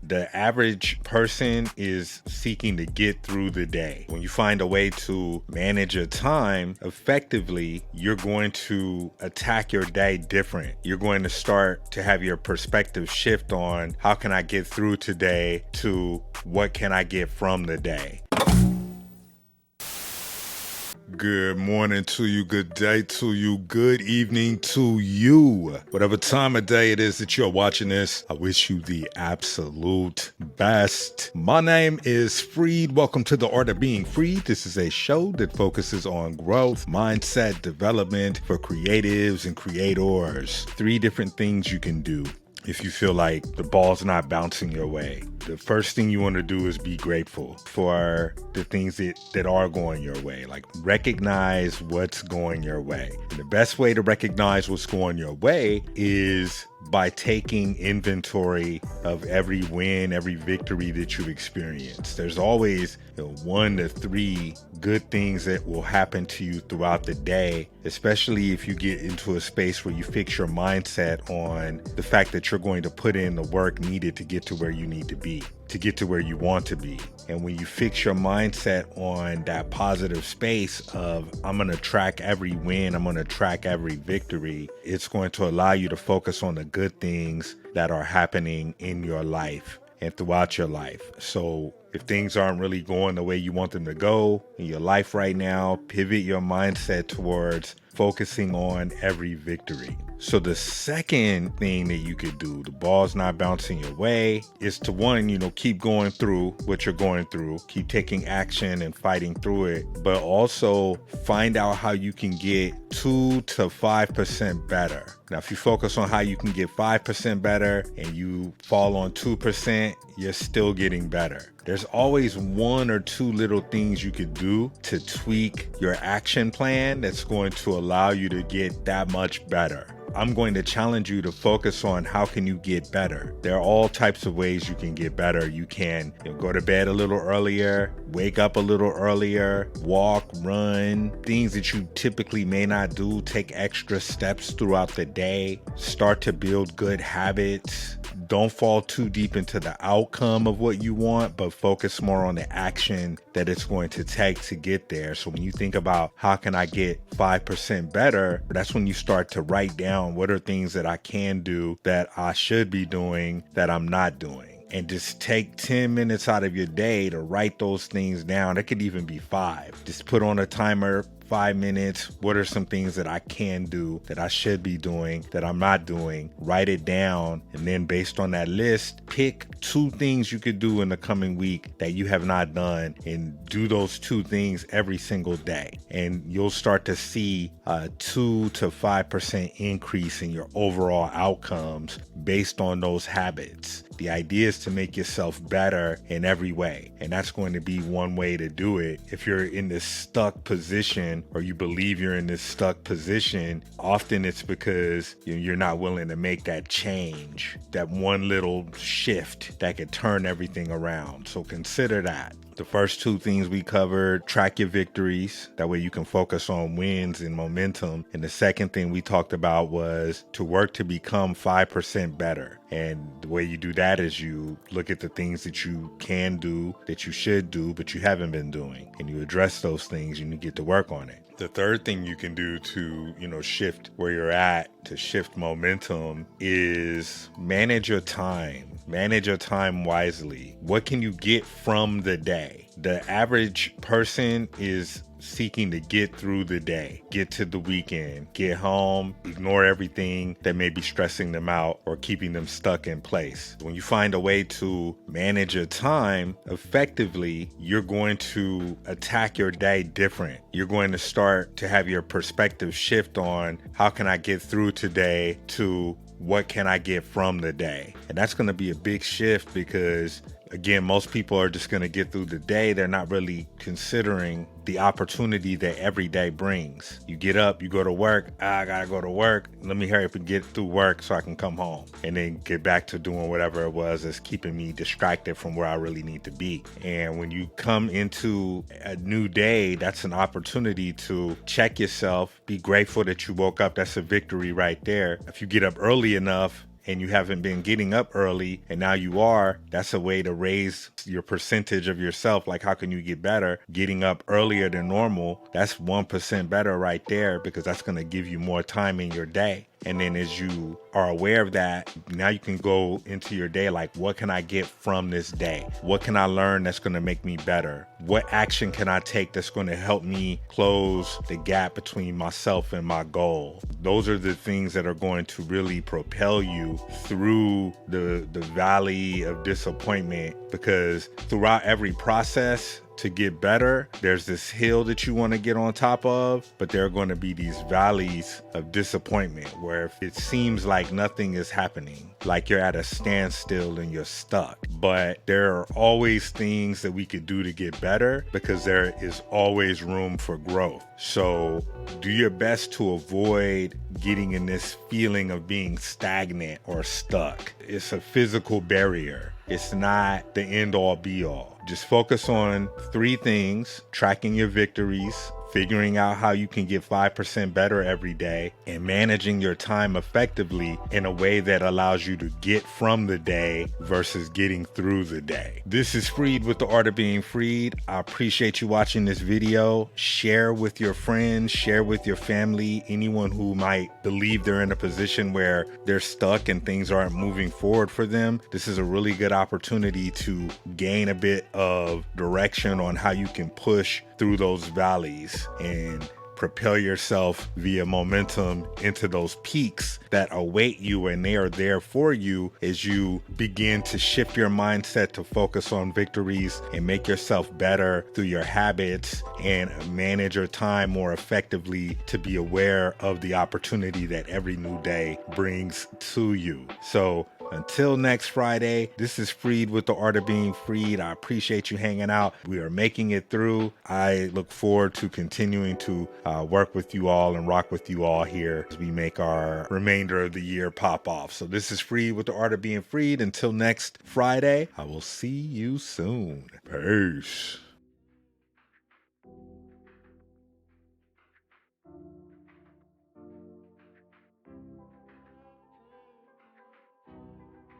The average person is seeking to get through the day. When you find a way to manage your time effectively, you're going to attack your day different. You're going to start to have your perspective shift on how can I get through today to what can I get from the day. Good morning to you, good day to you, good evening to you. Whatever time of day it is that you're watching this, I wish you the absolute best. My name is Freed. Welcome to The Art of Being Freed. This is a show that focuses on growth, mindset, development for creatives and creators. 3 different things you can do if you feel like the ball's not bouncing your way. The first thing you want to do is be grateful for the things that are going your way. Like, recognize what's going your way. And the best way to recognize what's going your way is by taking inventory of every win, every victory that you've experienced. There's always 1 to 3 good things that will happen to you throughout the day, especially if you get into a space where you fix your mindset on the fact that you're going to put in the work needed to get to where you need to be, to get to where you want to be. And when you fix your mindset on that positive space of, I'm going to track every win, I'm going to track every victory, it's going to allow you to focus on the good things that are happening in your life and throughout your life. So if things aren't really going the way you want them to go in your life right now, pivot your mindset towards focusing on every victory. So the second thing that you could do, the ball's not bouncing your way, is to keep going through what you're going through, keep taking action and fighting through it, but also find out how you can get 2 to 5% better. Now, if you focus on how you can get 5% better and you fall on 2%, you're still getting better. There's always 1 or 2 little things you could do to tweak your action plan that's going to allow you to get that much better. I'm going to challenge you to focus on how can you get better. There are all types of ways you can get better. You can go to bed a little earlier, wake up a little earlier, walk, run, things that you typically may not do. Take extra steps throughout the day. Start to build good habits. Don't fall too deep into the outcome of what you want, but focus more on the action that it's going to take to get there. So when you think about how can I get 5% better, that's when you start to write down what are things that I can do that I should be doing that I'm not doing. And just take 10 minutes out of your day to write those things down. It could even be 5. Just put on a timer, 5 minutes. What are some things that I can do that I should be doing that I'm not doing? Write it down. And then based on that list, pick 2 things you could do in the coming week that you have not done, and do those 2 things every single day. And you'll start to see a 2 to 5% increase in your overall outcomes based on those habits. The idea is to make yourself better in every way. And that's going to be one way to do it. If you're in this stuck position, or you believe you're in this stuck position, often it's because you're not willing to make that change, that one little shift that could turn everything around. So consider that. The first 2 things we covered: track your victories. That way you can focus on wins and momentum. And the second thing we talked about was to work to become 5% better. And the way you do that is you look at the things that you can do, that you should do, but you haven't been doing. And you address those things and you get to work on it. The third thing you can do to, shift where you're at, to shift momentum, is manage your time. Manage your time wisely. What can you get from the day? The average person is seeking to get through the day, get to the weekend, get home, ignore everything that may be stressing them out or keeping them stuck in place. When you find a way to manage your time effectively, you're going to attack your day different. You're going to start to have your perspective shift on how can I get through today to what can I get from the day? And that's going to be a big shift because, again, most people are just going to get through the day. They're not really considering the opportunity that every day brings. You get up, you go to work. I gotta go to work. Let me hurry up and get through work so I can come home and then get back to doing whatever it was that's keeping me distracted from where I really need to be. And when you come into a new day, that's an opportunity to check yourself, be grateful that you woke up. That's a victory right there. If you get up early enough and you haven't been getting up early and now you are, that's a way to raise your percentage of yourself. Like, how can you get better? Getting up earlier than normal, that's 1% better right there, because that's going to give you more time in your day. And then as you are aware of that, now you can go into your day like, what can I get from this day? What can I learn that's going to make me better? What action can I take that's going to help me close the gap between myself and my goal? Those are the things that are going to really propel you through the valley of disappointment, because throughout every process, to get better, there's this hill that you want to get on top of, but there are going to be these valleys of disappointment where if it seems like nothing is happening, like you're at a standstill and you're stuck. But there are always things that we could do to get better, because there is always room for growth. So do your best to avoid getting in this feeling of being stagnant or stuck. It's a physical barrier. It's not the end all be all. Just focus on 3 things: tracking your victories, figuring out how you can get 5% better every day, and managing your time effectively in a way that allows you to get from the day versus getting through the day. This is Freed with the Art of Being Freed. I appreciate you watching this video. Share with your friends, share with your family, anyone who might believe they're in a position where they're stuck and things aren't moving forward for them. This is a really good opportunity to gain a bit of direction on how you can push through those valleys and propel yourself via momentum into those peaks that await you, and they are there for you as you begin to shift your mindset to focus on victories and make yourself better through your habits and manage your time more effectively, to be aware of the opportunity that every new day brings to you. So until next Friday, this is Freed with the Art of Being Freed. I appreciate you hanging out. We are making it through. I look forward to continuing to work with you all and rock with you all here as we make our remainder of the year pop off. So this is Freed with the Art of Being Freed. Until next Friday, I will see you soon. Peace.